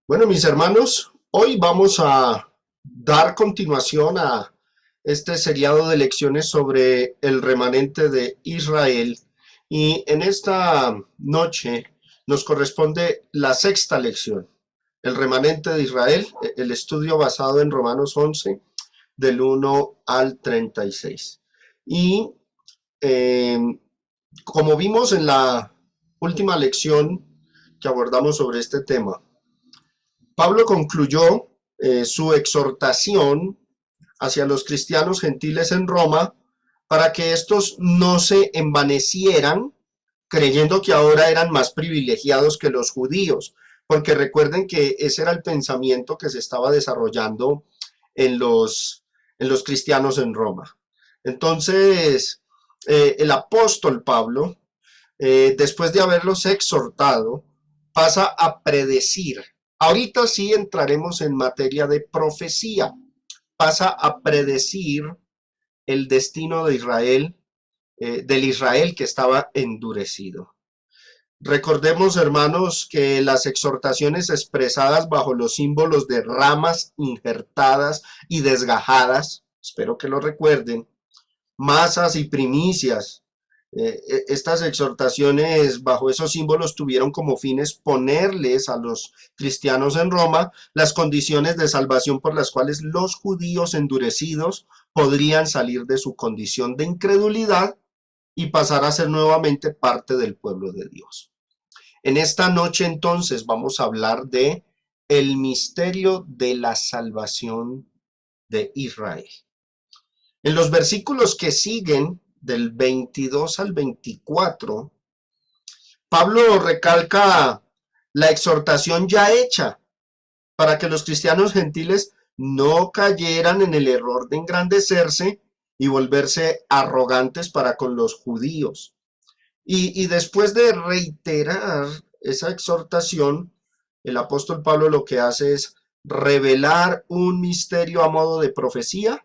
Bueno, mis hermanos, hoy vamos a dar continuación a este seriado de lecciones sobre el remanente de Israel y en esta noche nos corresponde la sexta lección, el remanente de Israel, el estudio basado en Romanos 11 del 1 al 36. Y eh, como vimos en la última lección que abordamos sobre este tema, Pablo concluyó su exhortación hacia los cristianos gentiles en Roma para que estos no se envanecieran creyendo que ahora eran más privilegiados que los judíos, porque recuerden que ese era el pensamiento que se estaba desarrollando en los cristianos en Roma. Entonces, el apóstol Pablo, después de haberlos exhortado, pasa a predecir. Ahorita sí entraremos en materia de profecía. Pasa a predecir el destino de Israel, del Israel que estaba endurecido. Recordemos, hermanos, que las exhortaciones expresadas bajo los símbolos de ramas injertadas y desgajadas, espero que lo recuerden, masas y primicias. Estas exhortaciones bajo esos símbolos tuvieron como fines ponerles a los cristianos en Roma las condiciones de salvación por las cuales los judíos endurecidos podrían salir de su condición de incredulidad y pasar a ser nuevamente parte del pueblo de Dios. En esta noche entonces vamos a hablar de el misterio de la salvación de Israel. En los versículos que siguen, del 22 al 24, Pablo recalca la exhortación ya hecha para que los cristianos gentiles no cayeran en el error de engrandecerse y volverse arrogantes para con los judíos. Y después de reiterar esa exhortación, el apóstol Pablo lo que hace es revelar un misterio a modo de profecía,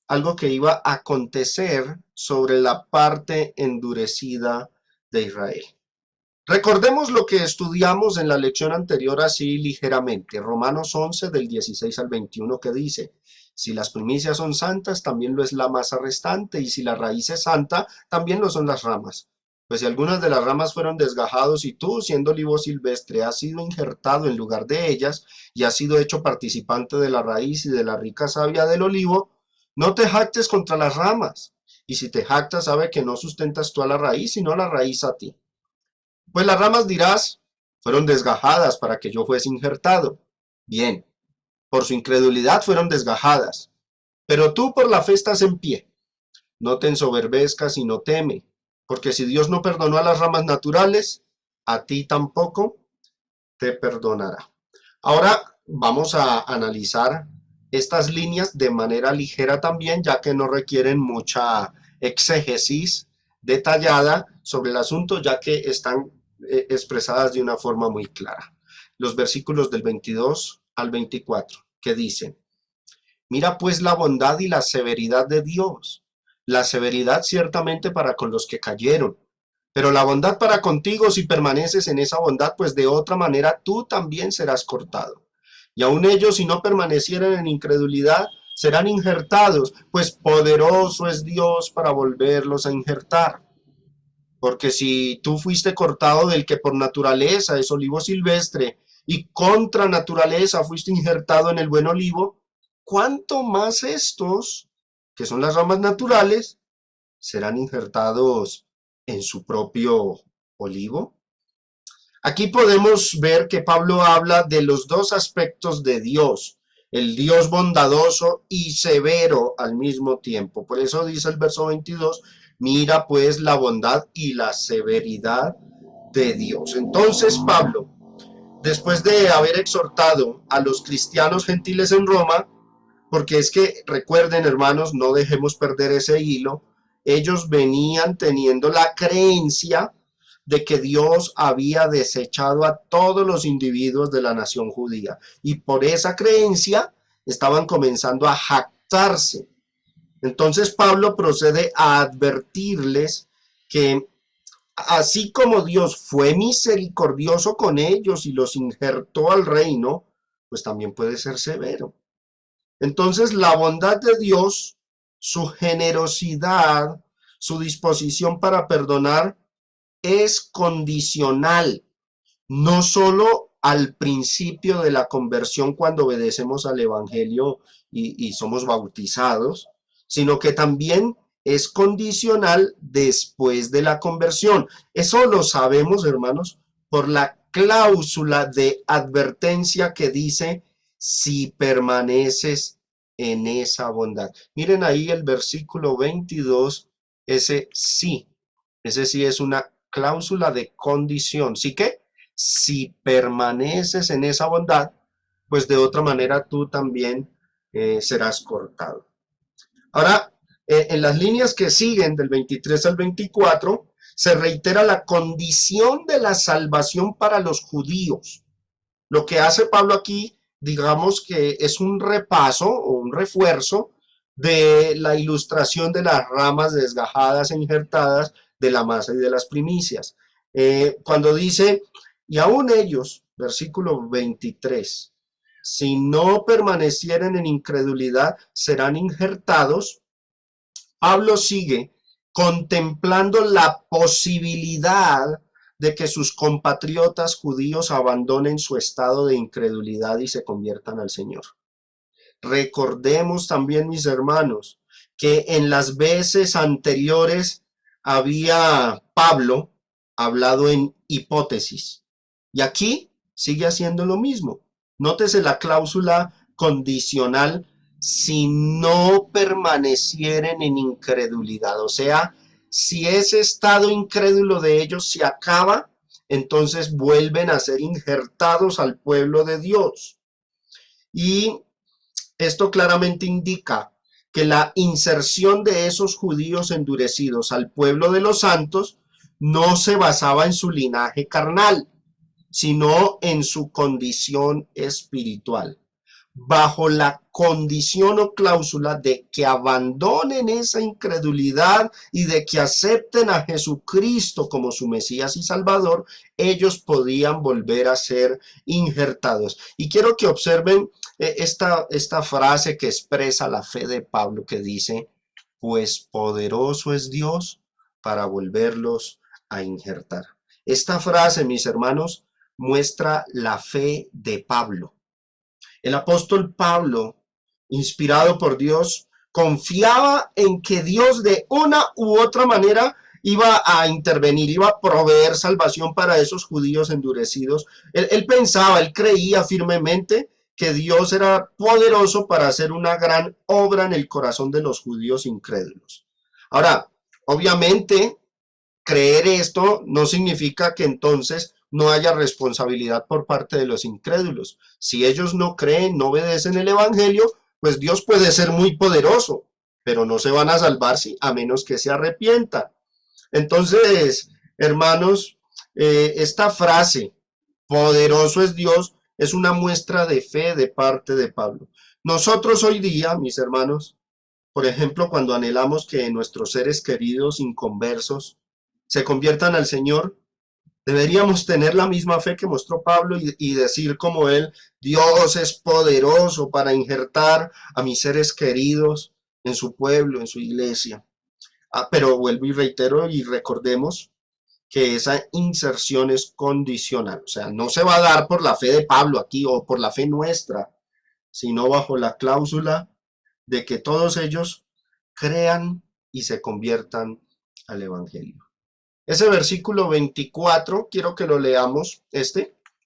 algo que iba a acontecer sobre la parte endurecida de Israel. Recordemos lo que estudiamos en la lección anterior así ligeramente, Romanos 11 del 16 al 21 que dice, si las primicias son santas, también lo es la masa restante, y si la raíz es santa, también lo son las ramas. Pues si algunas de las ramas fueron desgajados y tú, siendo olivo silvestre, has sido injertado en lugar de ellas y has sido hecho participante de la raíz y de la rica savia del olivo, no te jactes contra las ramas. Y si te jactas, sabe que no sustentas tú a la raíz, sino la raíz a ti. Pues las ramas dirás, fueron desgajadas para que yo fuese injertado. Bien, por su incredulidad fueron desgajadas. Pero tú por la fe estás en pie. No te ensoberbezcas y no teme, porque si Dios no perdonó a las ramas naturales, a ti tampoco te perdonará. Ahora vamos a analizar estas líneas de manera ligera también, ya que no requieren mucha exégesis detallada sobre el asunto, ya que están expresadas de una forma muy clara. Los versículos del 22 al 24, que dicen, mira pues la bondad y la severidad de Dios, la severidad ciertamente para con los que cayeron, pero la bondad para contigo si permaneces en esa bondad, pues de otra manera tú también serás cortado. Y aun ellos, si no permanecieran en incredulidad, serán injertados, pues poderoso es Dios para volverlos a injertar. Porque si tú fuiste cortado del que por naturaleza es olivo silvestre y contra naturaleza fuiste injertado en el buen olivo, ¿cuánto más estos, que son las ramas naturales, serán injertados en su propio olivo? Aquí podemos ver que Pablo habla de los dos aspectos de Dios, el Dios bondadoso y severo al mismo tiempo. Por eso dice el verso 22, mira pues la bondad y la severidad de Dios. Entonces Pablo, después de haber exhortado a los cristianos gentiles en Roma, porque es que recuerden hermanos, no dejemos perder ese hilo, ellos venían teniendo la creencia de que Dios había desechado a todos los individuos de la nación judía y por esa creencia estaban comenzando a jactarse. Entonces Pablo procede a advertirles que así como Dios fue misericordioso con ellos y los injertó al reino, pues también puede ser severo. Entonces, la bondad de Dios, su generosidad, su disposición para perdonar es condicional, no solo al principio de la conversión cuando obedecemos al Evangelio y somos bautizados, sino que también es condicional después de la conversión. Eso lo sabemos, hermanos, por la cláusula de advertencia que dice, si permaneces en esa bondad. Miren ahí el versículo 22, ese sí es una cláusula de condición. ¿Sí que? Si permaneces en esa bondad, pues de otra manera tú también serás cortado. Ahora, en las líneas que siguen del 23 al 24, se reitera la condición de la salvación para los judíos. Lo que hace Pablo aquí, digamos que es un repaso o un refuerzo de la ilustración de las ramas desgajadas e injertadas de la masa y de las primicias. Cuando dice, y aún ellos, versículo 23, si no permanecieren en incredulidad, serán injertados. Pablo sigue contemplando la posibilidad de que sus compatriotas judíos abandonen su estado de incredulidad y se conviertan al Señor. Recordemos también, mis hermanos, que en las veces anteriores había Pablo hablado en hipótesis y aquí sigue haciendo lo mismo. Nótese la cláusula condicional, si no permanecieren en incredulidad, o sea, si ese estado incrédulo de ellos se acaba, entonces vuelven a ser injertados al pueblo de Dios. Y esto claramente indica que la inserción de esos judíos endurecidos al pueblo de los santos no se basaba en su linaje carnal, sino en su condición espiritual, bajo la condición o cláusula de que abandonen esa incredulidad y de que acepten a Jesucristo como su Mesías y Salvador, ellos podían volver a ser injertados. Y quiero que observen esta frase que expresa la fe de Pablo, que dice, pues poderoso es Dios para volverlos a injertar. Esta frase, mis hermanos, muestra la fe de Pablo. El apóstol Pablo, inspirado por Dios, confiaba en que Dios de una u otra manera iba a intervenir, iba a proveer salvación para esos judíos endurecidos. Él pensaba, él creía firmemente que Dios era poderoso para hacer una gran obra en el corazón de los judíos incrédulos. Ahora, obviamente, creer esto no significa que entonces no haya responsabilidad por parte de los incrédulos. Si ellos no creen, no obedecen el Evangelio, pues Dios puede ser muy poderoso, pero no se van a salvar a menos que se arrepientan. Entonces, hermanos, esta frase, poderoso es Dios, es una muestra de fe de parte de Pablo. Nosotros hoy día, mis hermanos, por ejemplo, cuando anhelamos que nuestros seres queridos inconversos se conviertan al Señor, deberíamos tener la misma fe que mostró Pablo y decir como él, Dios es poderoso para injertar a mis seres queridos en su pueblo, en su iglesia. Pero vuelvo y reitero y recordemos que esa inserción es condicional, o sea, no se va a dar por la fe de Pablo aquí o por la fe nuestra, sino bajo la cláusula de que todos ellos crean y se conviertan al Evangelio. Ese versículo 24, quiero que lo leamos,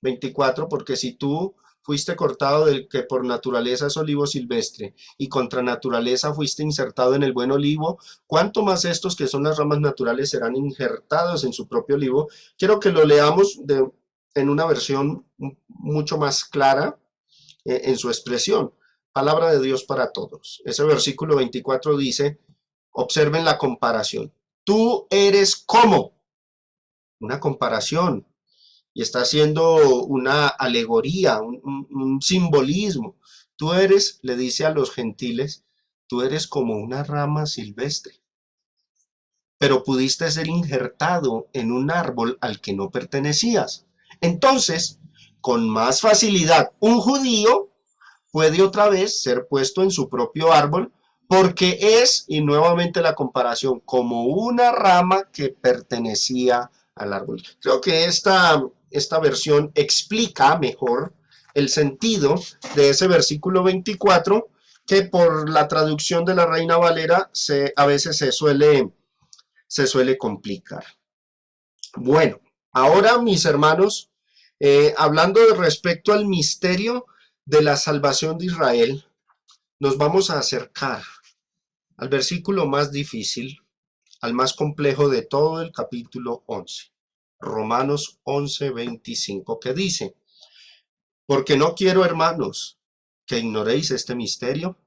24, porque si tú fuiste cortado del que por naturaleza es olivo silvestre y contra naturaleza fuiste insertado en el buen olivo, ¿cuánto más estos que son las ramas naturales serán injertados en su propio olivo? Quiero que lo leamos en una versión mucho más clara en su expresión. Palabra de Dios para todos. Ese versículo 24 dice, observen la comparación. Tú eres como una comparación y está haciendo una alegoría, un simbolismo. Tú eres, le dice a los gentiles, tú eres como una rama silvestre, pero pudiste ser injertado en un árbol al que no pertenecías. Entonces, con más facilidad un judío puede otra vez ser puesto en su propio árbol porque es, y nuevamente la comparación, como una rama que pertenecía al árbol. Creo que esta versión explica mejor el sentido de ese versículo 24 que por la traducción de la Reina Valera a veces se suele complicar. Bueno, ahora mis hermanos, hablando de respecto al misterio de la salvación de Israel, nos vamos a acercar al versículo más difícil, al más complejo de todo el capítulo 11, Romanos 11:25, que dice: porque no quiero, hermanos, que ignoréis este misterio,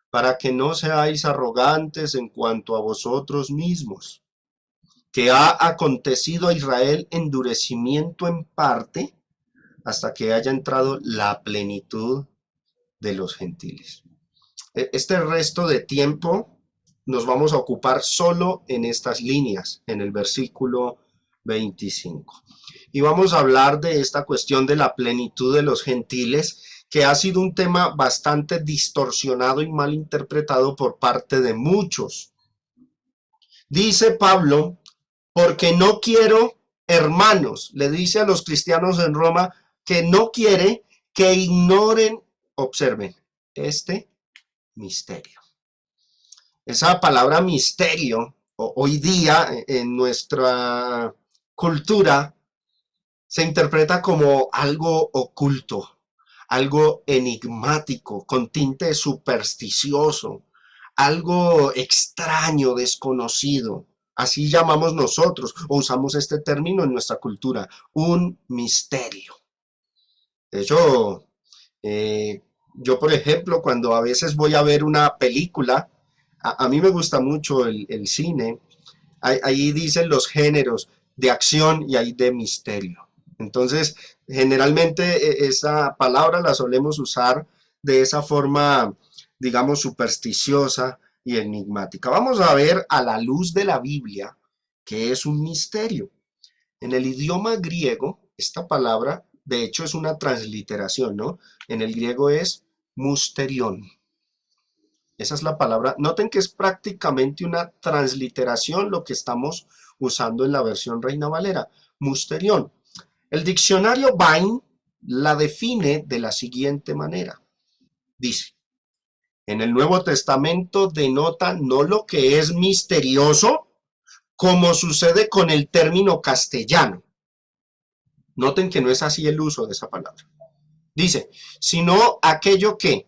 para que no seáis arrogantes en cuanto a vosotros mismos, que ha acontecido a Israel endurecimiento en parte, hasta que haya entrado la plenitud de los gentiles. Este resto de tiempo nos vamos a ocupar solo en estas líneas, en el versículo 25. Y vamos a hablar de esta cuestión de la plenitud de los gentiles, que ha sido un tema bastante distorsionado y mal interpretado por parte de muchos. Dice Pablo: porque no quiero, hermanos, le dice a los cristianos en Roma que no quiere que ignoren, observen, este misterio. Esa palabra misterio, hoy día en nuestra cultura, se interpreta como algo oculto, algo enigmático, con tinte supersticioso, algo extraño, desconocido. Así llamamos nosotros o usamos este término en nuestra cultura, un misterio. De hecho, yo por ejemplo, cuando a veces voy a ver una película, a mí me gusta mucho el cine, ahí dicen los géneros de acción y ahí de misterio. Entonces, generalmente esa palabra la solemos usar de esa forma, digamos, supersticiosa y enigmática. Vamos a ver a la luz de la Biblia que es un misterio. En el idioma griego, esta palabra, de hecho, es una transliteración, ¿no? En el griego es musterión. Esa es la palabra. Noten que es prácticamente una transliteración lo que estamos usando en la versión Reina Valera. Musterión. El diccionario Vine la define de la siguiente manera. Dice: en el Nuevo Testamento denota no lo que es misterioso, como sucede con el término castellano. Noten que no es así el uso de esa palabra. Dice, sino aquello que,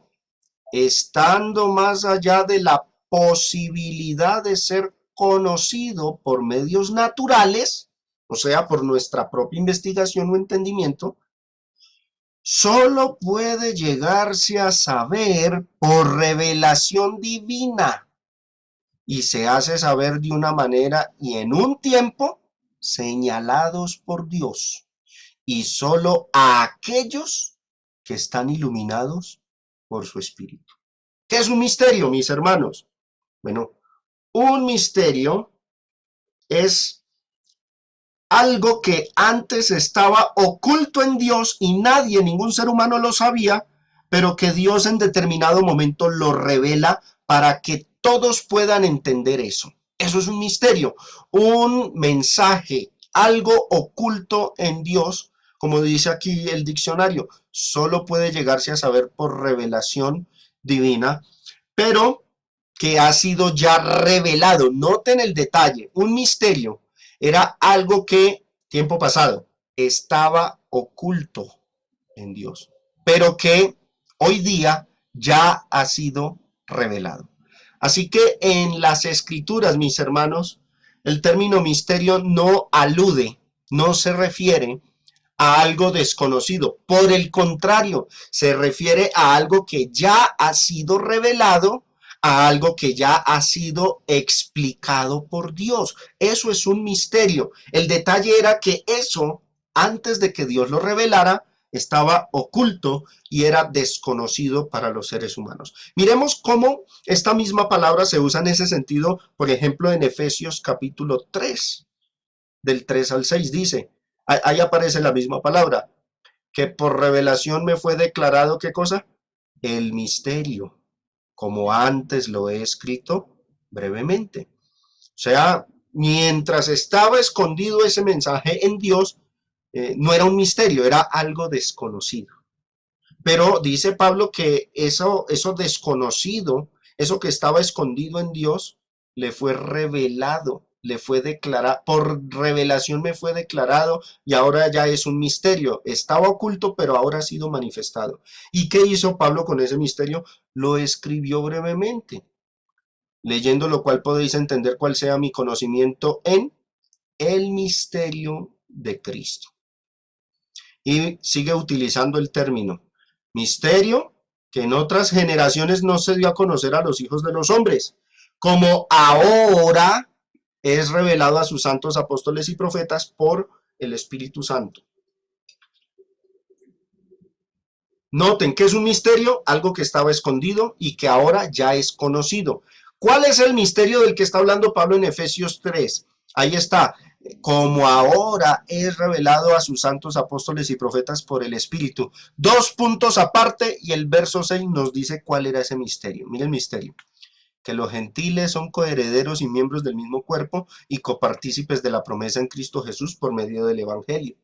estando más allá de la posibilidad de ser conocido por medios naturales, o sea, por nuestra propia investigación o entendimiento, solo puede llegarse a saber por revelación divina y se hace saber de una manera y en un tiempo señalados por Dios y solo a aquellos que están iluminados por su espíritu. ¿Qué es un misterio, mis hermanos? Bueno, un misterio es algo que antes estaba oculto en Dios y nadie, ningún ser humano lo sabía, pero que Dios en determinado momento lo revela para que todos puedan entender eso. Eso es un misterio, un mensaje, algo oculto en Dios, como dice aquí el diccionario, solo puede llegarse a saber por revelación divina, pero que ha sido ya revelado. Noten el detalle, un misterio era algo que, tiempo pasado, estaba oculto en Dios, pero que hoy día ya ha sido revelado. Así que en las escrituras, mis hermanos, el término misterio no alude, no se refiere a algo desconocido. Por el contrario, se refiere a algo que ya ha sido revelado, a algo que ya ha sido explicado por Dios. Eso es un misterio. El detalle era que eso, antes de que Dios lo revelara, estaba oculto y era desconocido para los seres humanos. Miremos cómo esta misma palabra se usa en ese sentido, por ejemplo, en Efesios capítulo 3, del 3 al 6, dice, ahí aparece la misma palabra. que por revelación me fue declarado, ¿qué cosa? El misterio, como antes lo he escrito brevemente. O sea, mientras estaba escondido ese mensaje en Dios, no era un misterio, era algo desconocido. Pero dice Pablo que eso desconocido, eso que estaba escondido en Dios, le fue revelado, le fue declarado, por revelación me fue declarado y ahora ya es un misterio. Estaba oculto, pero ahora ha sido manifestado. ¿Y qué hizo Pablo con ese misterio? Lo escribió brevemente, leyendo lo cual podéis entender cuál sea mi conocimiento en el misterio de Cristo. Y sigue utilizando el término misterio que en otras generaciones no se dio a conocer a los hijos de los hombres, como ahora es revelado a sus santos apóstoles y profetas por el Espíritu Santo. Noten que es un misterio, algo que estaba escondido y que ahora ya es conocido. ¿Cuál es el misterio del que está hablando Pablo en Efesios 3? Ahí está, como ahora es revelado a sus santos apóstoles y profetas por el Espíritu. Dos puntos aparte y el verso 6 nos dice cuál era ese misterio. Mira el misterio, que los gentiles son coherederos y miembros del mismo cuerpo y copartícipes de la promesa en Cristo Jesús por medio del Evangelio.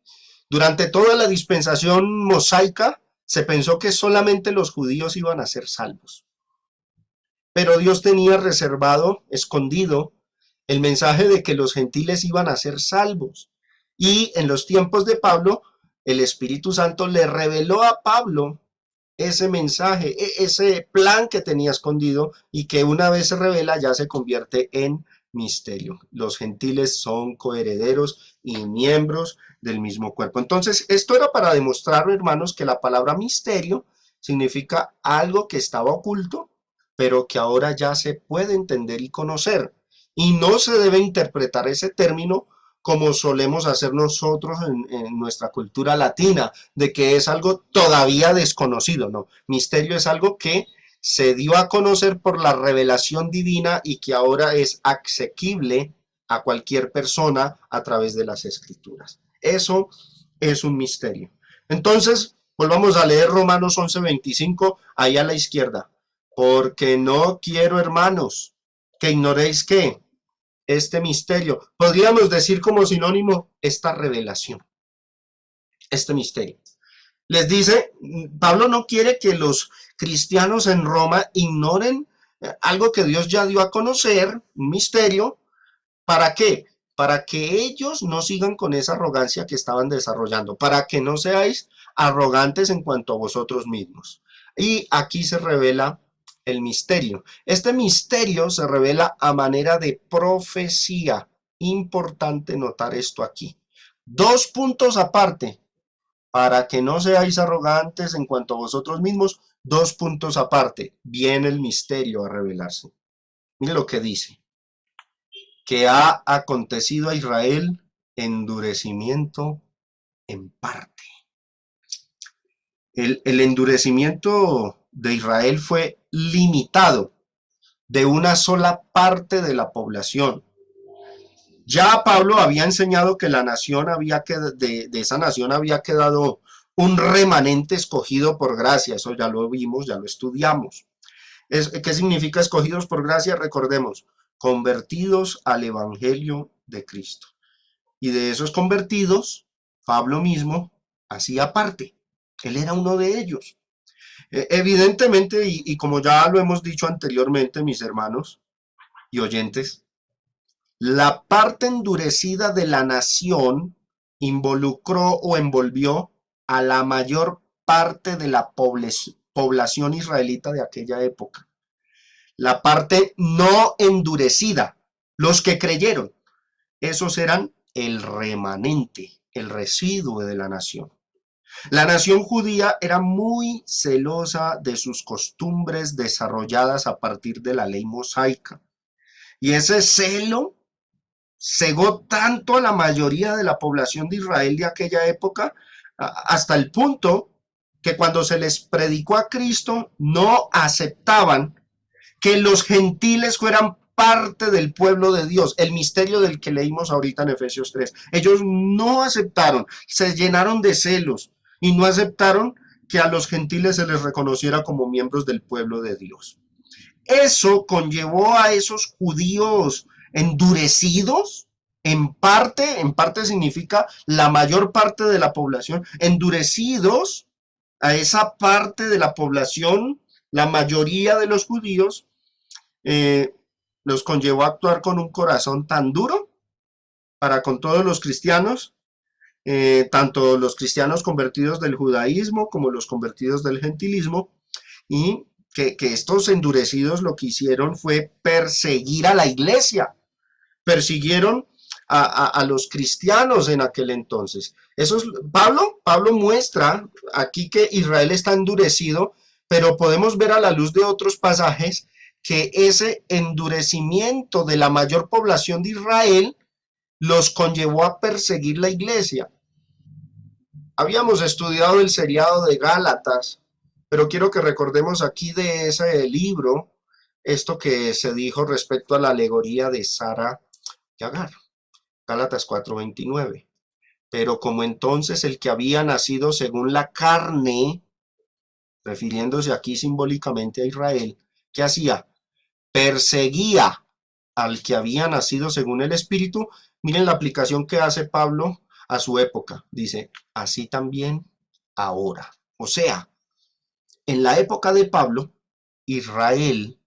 Durante toda la dispensación mosaica se pensó que solamente los judíos iban a ser salvos. Pero Dios tenía reservado, escondido, el mensaje de que los gentiles iban a ser salvos. Y en los tiempos de Pablo, el Espíritu Santo le reveló a Pablo ese mensaje, ese plan que tenía escondido y que una vez se revela ya se convierte en misterio. Los gentiles son coherederos y miembros del mismo cuerpo. Entonces, esto era para demostrar, hermanos, que la palabra misterio significa algo que estaba oculto, pero que ahora ya se puede entender y conocer. Y no se debe interpretar ese término como solemos hacer nosotros en nuestra cultura latina, de que es algo todavía desconocido, no. Misterio es algo que se dio a conocer por la revelación divina y que ahora es asequible a cualquier persona a través de las escrituras. Eso es un misterio. Entonces, volvamos a leer Romanos 11:25, ahí a la izquierda. Porque no quiero, hermanos, que ignoréis que este misterio, podríamos decir como sinónimo, esta revelación, este misterio. Les dice, Pablo no quiere que los cristianos en Roma ignoren algo que Dios ya dio a conocer, un misterio. ¿Para qué? Para que ellos no sigan con esa arrogancia que estaban desarrollando, para que no seáis arrogantes en cuanto a vosotros mismos. Y aquí se revela el misterio. Este misterio se revela a manera de profecía. Importante notar esto aquí. Dos puntos aparte, para que no seáis arrogantes en cuanto a vosotros mismos, dos puntos aparte, viene el misterio a revelarse. Mire lo que dice, que ha acontecido a Israel endurecimiento en parte. El endurecimiento de Israel fue limitado de una sola parte de la población. Ya Pablo había enseñado que la nación había de esa nación había quedado un remanente escogido por gracia. Eso ya lo vimos, ya lo estudiamos. ¿Qué significa escogidos por gracia? Recordemos, convertidos al Evangelio de Cristo. Y de esos convertidos, Pablo mismo hacía parte. Él era uno de ellos. Evidentemente, y como ya lo hemos dicho anteriormente, mis hermanos y oyentes, la parte endurecida de la nación involucró o envolvió a la mayor parte de la población israelita de aquella época. La parte no endurecida, los que creyeron, esos eran el remanente, el residuo de la nación. La nación judía era muy celosa de sus costumbres desarrolladas a partir de la ley mosaica. Y ese celo cegó tanto a la mayoría de la población de Israel de aquella época, hasta el punto que cuando se les predicó a Cristo, no aceptaban que los gentiles fueran parte del pueblo de Dios, el misterio del que leímos ahorita en Efesios 3. Ellos no aceptaron, se llenaron de celos, y no aceptaron que a los gentiles se les reconociera como miembros del pueblo de Dios. Eso conllevó a esos judíos endurecidos, en parte significa la mayor parte de la población, endurecidos a esa parte de la población, la mayoría de los judíos, eh, los conllevó a actuar con un corazón tan duro para con todos los cristianos, tanto los cristianos convertidos del judaísmo como los convertidos del gentilismo, y que estos endurecidos lo que hicieron fue perseguir a la iglesia, persiguieron a los cristianos en aquel entonces. Eso es, Pablo muestra aquí que Israel está endurecido, pero podemos ver a la luz de otros pasajes que ese endurecimiento de la mayor población de Israel los conllevó a perseguir la iglesia. Habíamos estudiado el seriado de Gálatas, pero quiero que recordemos aquí de ese libro esto que se dijo respecto a la alegoría de Sara y Agar. Gálatas 4:29. Pero como entonces el que había nacido según la carne, refiriéndose aquí simbólicamente a Israel, ¿qué hacía? Perseguía al que había nacido según el Espíritu. Miren la aplicación que hace Pablo a su época. Dice, así también ahora. O sea, en la época de Pablo, Israel,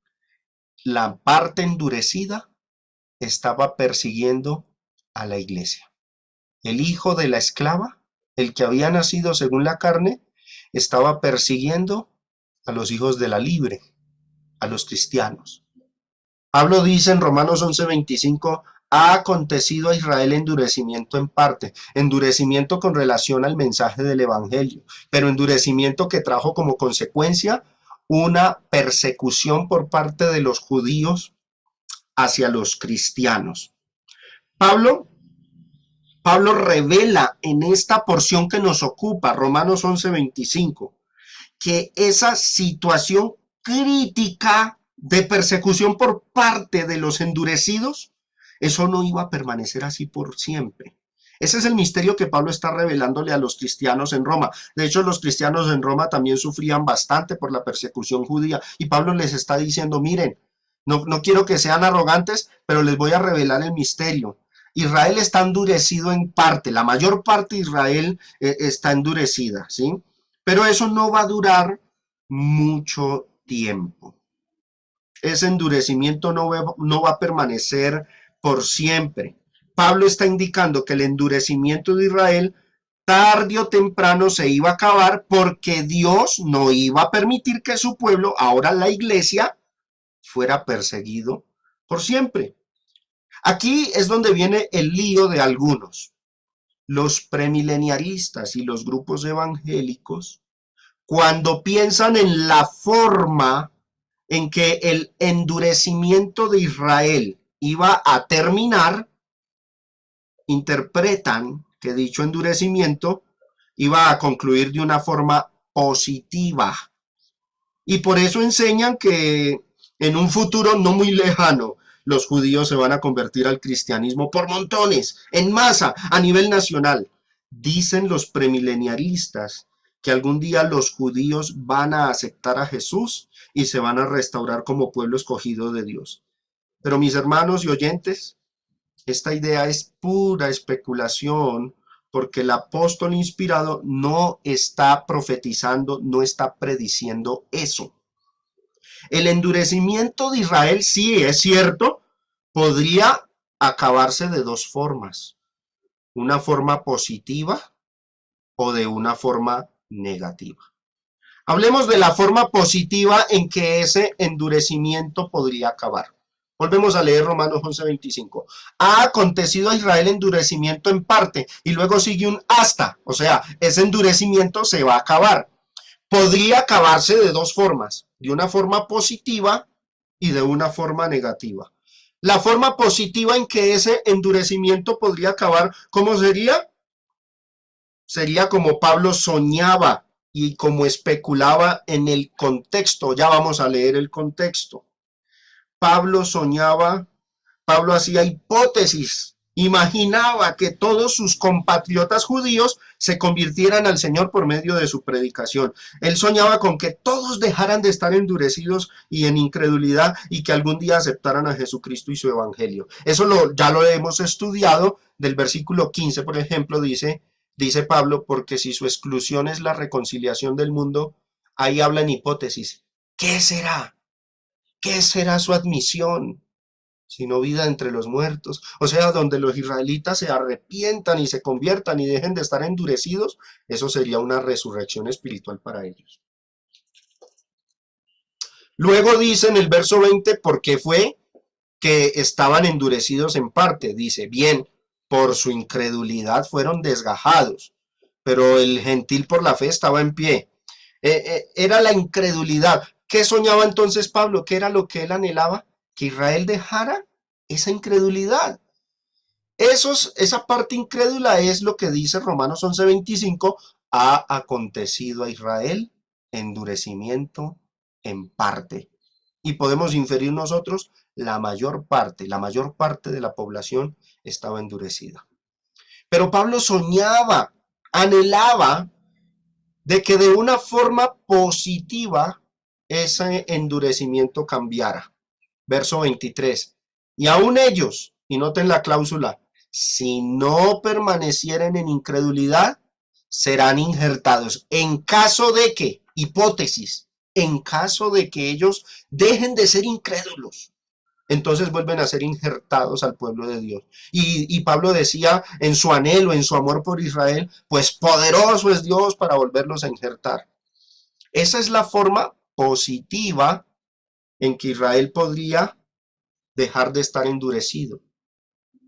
la parte endurecida, estaba persiguiendo a la iglesia. El hijo de la esclava, el que había nacido según la carne, estaba persiguiendo a los hijos de la libre, a los cristianos. Pablo dice en Romanos 11:25, ha acontecido a Israel endurecimiento en parte, endurecimiento con relación al mensaje del Evangelio, pero endurecimiento que trajo como consecuencia una persecución por parte de los judíos hacia los cristianos. Pablo, Pablo revela en esta porción que nos ocupa, Romanos 11:25, que esa situación crítica de persecución por parte de los endurecidos, eso no iba a permanecer así por siempre. Ese es el misterio que Pablo está revelándole a los cristianos en Roma. De hecho, los cristianos en Roma también sufrían bastante por la persecución judía. Y Pablo les está diciendo, miren, no quiero que sean arrogantes, pero les voy a revelar el misterio. Israel está endurecido en parte, la mayor parte de Israel está endurecida, ¿sí? Pero eso no va a durar mucho tiempo. Ese endurecimiento no va a permanecer por siempre. Pablo está indicando que el endurecimiento de Israel tarde o temprano se iba a acabar porque Dios no iba a permitir que su pueblo, ahora la iglesia, fuera perseguido por siempre. Aquí es donde viene el lío de algunos. Los premileniaristas y los grupos evangélicos, cuando piensan en la forma en que el endurecimiento de Israel iba a terminar, interpretan que dicho endurecimiento iba a concluir de una forma positiva. Y por eso enseñan que en un futuro no muy lejano, los judíos se van a convertir al cristianismo por montones, en masa, a nivel nacional. Dicen los premileniaristas que algún día los judíos van a aceptar a Jesús y se van a restaurar como pueblo escogido de Dios. Pero mis hermanos y oyentes, esta idea es pura especulación porque el apóstol inspirado no está profetizando, no está prediciendo eso. El endurecimiento de Israel, sí es cierto, podría acabarse de dos formas. Una forma positiva o de una forma negativa. Hablemos de la forma positiva en que ese endurecimiento podría acabar. Volvemos a leer Romanos 11:25. Ha acontecido a Israel endurecimiento en parte y luego sigue un hasta, o sea, ese endurecimiento se va a acabar. Podría acabarse de dos formas, de una forma positiva y de una forma negativa. La forma positiva en que ese endurecimiento podría acabar, ¿cómo sería? Sería como Pablo soñaba y como especulaba en el contexto. Ya vamos a leer el contexto. Pablo soñaba, Pablo hacía hipótesis Imaginaba que todos sus compatriotas judíos se convirtieran al Señor por medio de su predicación. Él soñaba con que todos dejaran de estar endurecidos y en incredulidad y que algún día aceptaran a Jesucristo y su evangelio. Ya lo hemos estudiado. Del versículo 15, por ejemplo, dice Pablo, porque si su exclusión es la reconciliación del mundo, ahí habla en hipótesis. ¿Qué será? ¿Qué será su admisión? Sino vida entre los muertos. O sea, donde los israelitas se arrepientan y se conviertan y dejen de estar endurecidos, eso sería una resurrección espiritual para ellos. Luego dice en el verso 20, ¿por qué fue que estaban endurecidos en parte? Dice, bien, por su incredulidad fueron desgajados, pero el gentil por la fe estaba en pie. Era la incredulidad. ¿Qué soñaba entonces Pablo? ¿Qué era lo que él anhelaba? Que Israel dejara esa incredulidad. Esa parte incrédula es lo que dice Romanos 11:25, ha acontecido a Israel endurecimiento en parte. Y podemos inferir nosotros, la mayor parte de la población estaba endurecida. Pero Pablo soñaba, anhelaba de que de una forma positiva ese endurecimiento cambiara. Verso 23. Y aún ellos, y noten la cláusula, si no permanecieren en incredulidad, serán injertados. En caso de que, hipótesis, en caso de que ellos dejen de ser incrédulos, entonces vuelven a ser injertados al pueblo de Dios. Y Pablo decía en su anhelo, en su amor por Israel, pues poderoso es Dios para volverlos a injertar. Esa es la forma positiva en que Israel podría dejar de estar endurecido.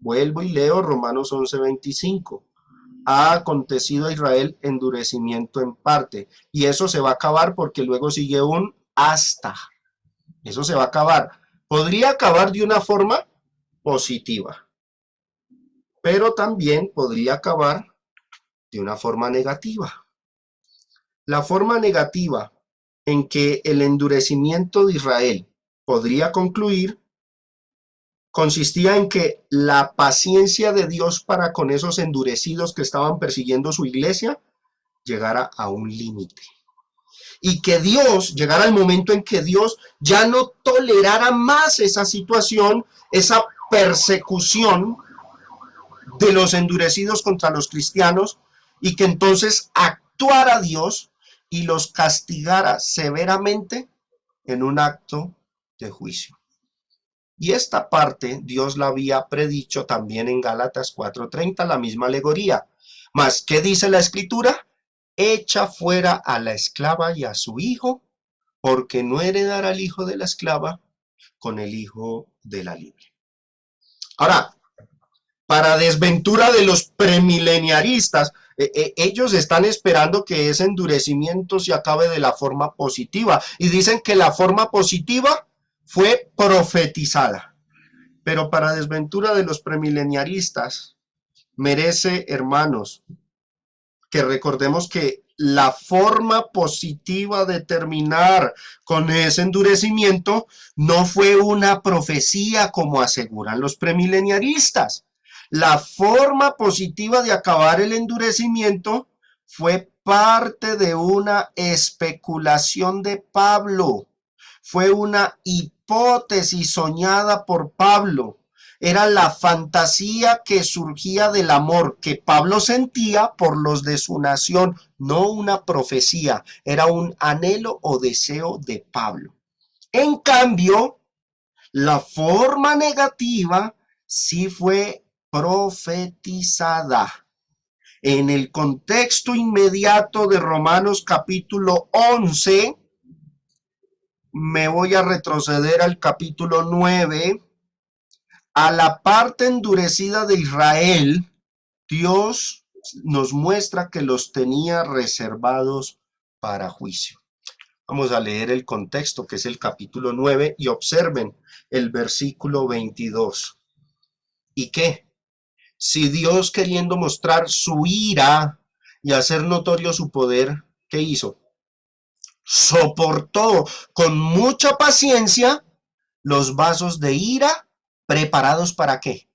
Vuelvo y leo Romanos 11:25. Ha acontecido a Israel endurecimiento en parte. Y eso se va a acabar porque luego sigue un hasta. Eso se va a acabar. Podría acabar de una forma positiva, pero también podría acabar de una forma negativa. La forma negativa en que el endurecimiento de Israel podría concluir consistía en que la paciencia de Dios para con esos endurecidos que estaban persiguiendo su iglesia llegara a un límite. Y que Dios, llegara el momento en que Dios ya no tolerara más esa situación, esa persecución de los endurecidos contra los cristianos, y que entonces actuara Dios y los castigara severamente en un acto de juicio. Y esta parte Dios la había predicho también en Gálatas 4:30, la misma alegoría. Mas, ¿qué dice la Escritura? Echa fuera a la esclava y a su hijo, porque no heredará al hijo de la esclava con el hijo de la libre. Ahora, para desventura de los premileniaristas, ellos están esperando que ese endurecimiento se acabe de la forma positiva y dicen que la forma positiva fue profetizada. Pero para desventura de los premileniaristas, merece, hermanos, que recordemos que la forma positiva de terminar con ese endurecimiento no fue una profecía como aseguran los premileniaristas. La forma positiva de acabar el endurecimiento fue parte de una especulación de Pablo. Fue una hipótesis soñada por Pablo. Era la fantasía que surgía del amor que Pablo sentía por los de su nación, no una profecía, era un anhelo o deseo de Pablo. En cambio, la forma negativa sí fue profetizada. En el contexto inmediato de Romanos capítulo 11, me voy a retroceder al capítulo 9. A la parte endurecida de Israel, Dios nos muestra que los tenía reservados para juicio. Vamos a leer el contexto, que es el capítulo 9, y observen el versículo 22. ¿Y qué? Si Dios, queriendo mostrar su ira y hacer notorio su poder, ¿qué hizo? Soportó con mucha paciencia los vasos de ira preparados ¿para qué?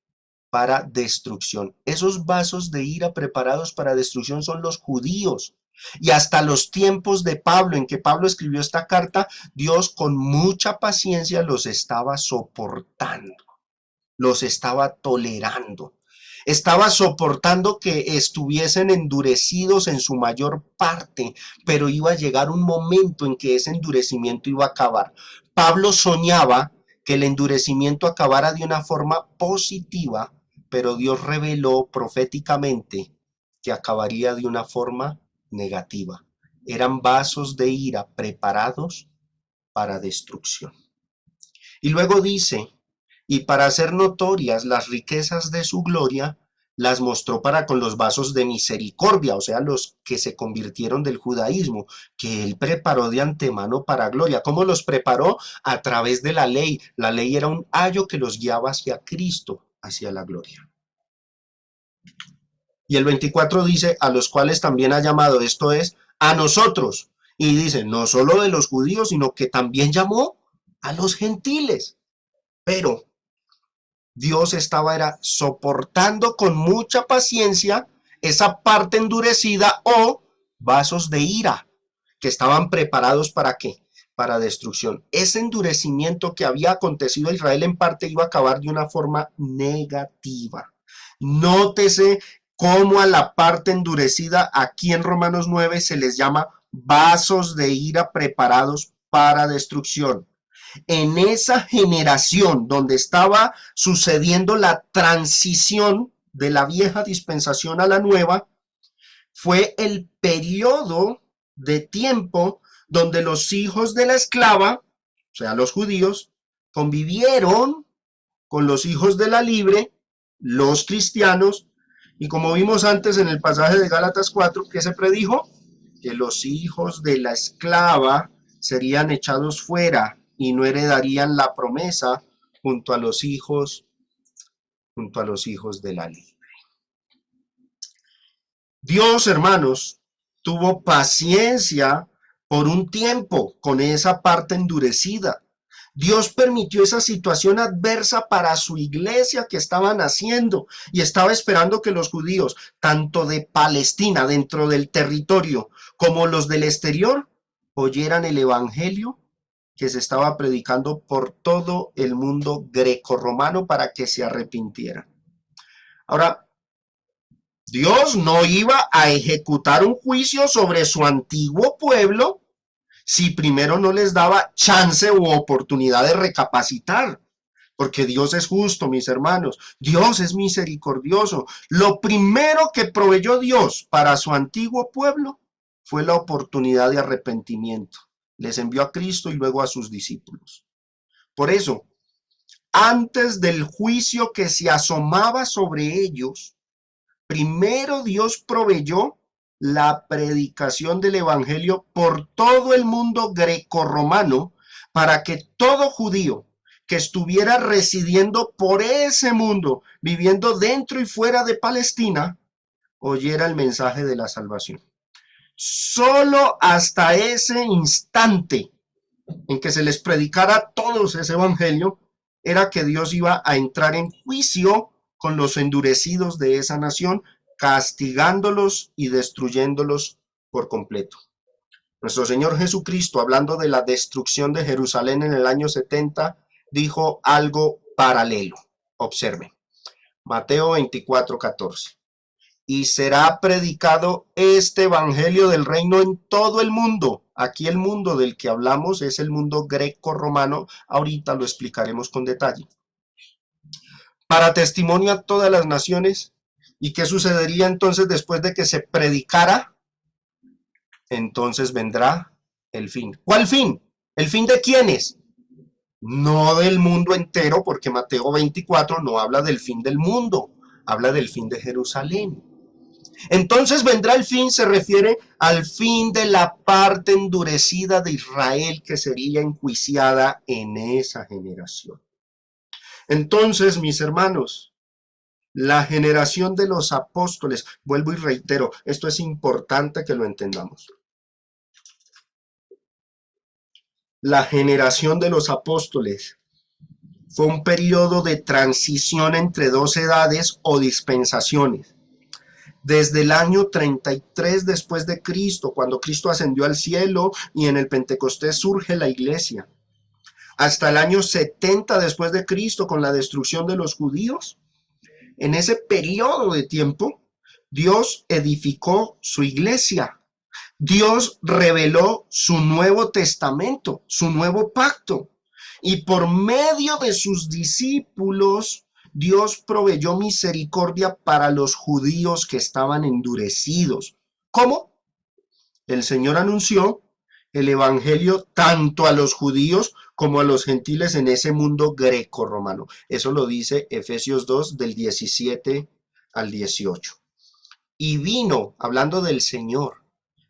para destrucción. Esos vasos de ira preparados para destrucción son los judíos. Y hasta los tiempos de Pablo, en que Pablo escribió esta carta, Dios con mucha paciencia los estaba soportando, los estaba tolerando. Estaba soportando que estuviesen endurecidos en su mayor parte, pero iba a llegar un momento en que ese endurecimiento iba a acabar. Pablo soñaba que el endurecimiento acabara de una forma positiva, pero Dios reveló proféticamente que acabaría de una forma negativa. Eran vasos de ira preparados para destrucción. Y luego dice, y para hacer notorias las riquezas de su gloria, las mostró para con los vasos de misericordia, o sea, los que se convirtieron del judaísmo, que él preparó de antemano para gloria. ¿Cómo los preparó? A través de la ley. La ley era un ayo que los guiaba hacia Cristo, hacia la gloria. Y el 24 dice, a los cuales también ha llamado, esto es, a nosotros. Y dice, no solo de los judíos, sino que también llamó a los gentiles. Pero Dios estaba soportando con mucha paciencia esa parte endurecida o vasos de ira que estaban preparados para qué, para destrucción. Ese endurecimiento que había acontecido a Israel en parte iba a acabar de una forma negativa. Nótese cómo a la parte endurecida aquí en Romanos 9 se les llama vasos de ira preparados para destrucción. En esa generación donde estaba sucediendo la transición de la vieja dispensación a la nueva, fue el periodo de tiempo donde los hijos de la esclava, o sea, los judíos, convivieron con los hijos de la libre, los cristianos, y como vimos antes en el pasaje de Gálatas 4, ¿qué se predijo? Que los hijos de la esclava serían echados fuera y no heredarían la promesa junto a los hijos de la libre. Dios, hermanos, tuvo paciencia por un tiempo con esa parte endurecida. Dios permitió esa situación adversa para su iglesia que estaban haciendo y estaba esperando que los judíos, tanto de Palestina, dentro del territorio, como los del exterior, oyeran el evangelio que se estaba predicando por todo el mundo grecorromano para que se arrepintieran. Ahora, Dios no iba a ejecutar un juicio sobre su antiguo pueblo si primero no les daba chance u oportunidad de recapacitar. Porque Dios es justo, mis hermanos. Dios es misericordioso. Lo primero que proveyó Dios para su antiguo pueblo fue la oportunidad de arrepentimiento. Les envió a Cristo y luego a sus discípulos. Por eso, antes del juicio que se asomaba sobre ellos, primero Dios proveyó la predicación del evangelio por todo el mundo grecorromano para que todo judío que estuviera residiendo por ese mundo, viviendo dentro y fuera de Palestina, oyera el mensaje de la salvación. Solo hasta ese instante en que se les predicara a todos ese evangelio, era que Dios iba a entrar en juicio con los endurecidos de esa nación, castigándolos y destruyéndolos por completo. Nuestro Señor Jesucristo, hablando de la destrucción de Jerusalén en el año 70, dijo algo paralelo. Observen, Mateo 24:14. Y será predicado este evangelio del reino en todo el mundo. Aquí el mundo del que hablamos es el mundo greco-romano. Ahorita lo explicaremos con detalle. Para testimonio a todas las naciones. ¿Y qué sucedería entonces después de que se predicara? Entonces vendrá el fin. ¿Cuál fin? ¿El fin de quiénes? No del mundo entero, porque Mateo 24 no habla del fin del mundo, habla del fin de Jerusalén. Entonces vendrá el fin, se refiere al fin de la parte endurecida de Israel que sería enjuiciada en esa generación. Entonces, mis hermanos, la generación de los apóstoles, vuelvo y reitero, esto es importante que lo entendamos. La generación de los apóstoles fue un periodo de transición entre dos edades o dispensaciones. Desde el año 33 después de Cristo, cuando Cristo ascendió al cielo y en el Pentecostés surge la iglesia, hasta el año 70 después de Cristo, con la destrucción de los judíos, en ese periodo de tiempo, Dios edificó su iglesia. Dios reveló su nuevo testamento, su nuevo pacto. Y por medio de sus discípulos, Dios proveyó misericordia para los judíos que estaban endurecidos. ¿Cómo? El Señor anunció el evangelio tanto a los judíos como a los gentiles en ese mundo greco-romano. Eso lo dice Efesios 2 del 17 al 18. Y vino, hablando del Señor,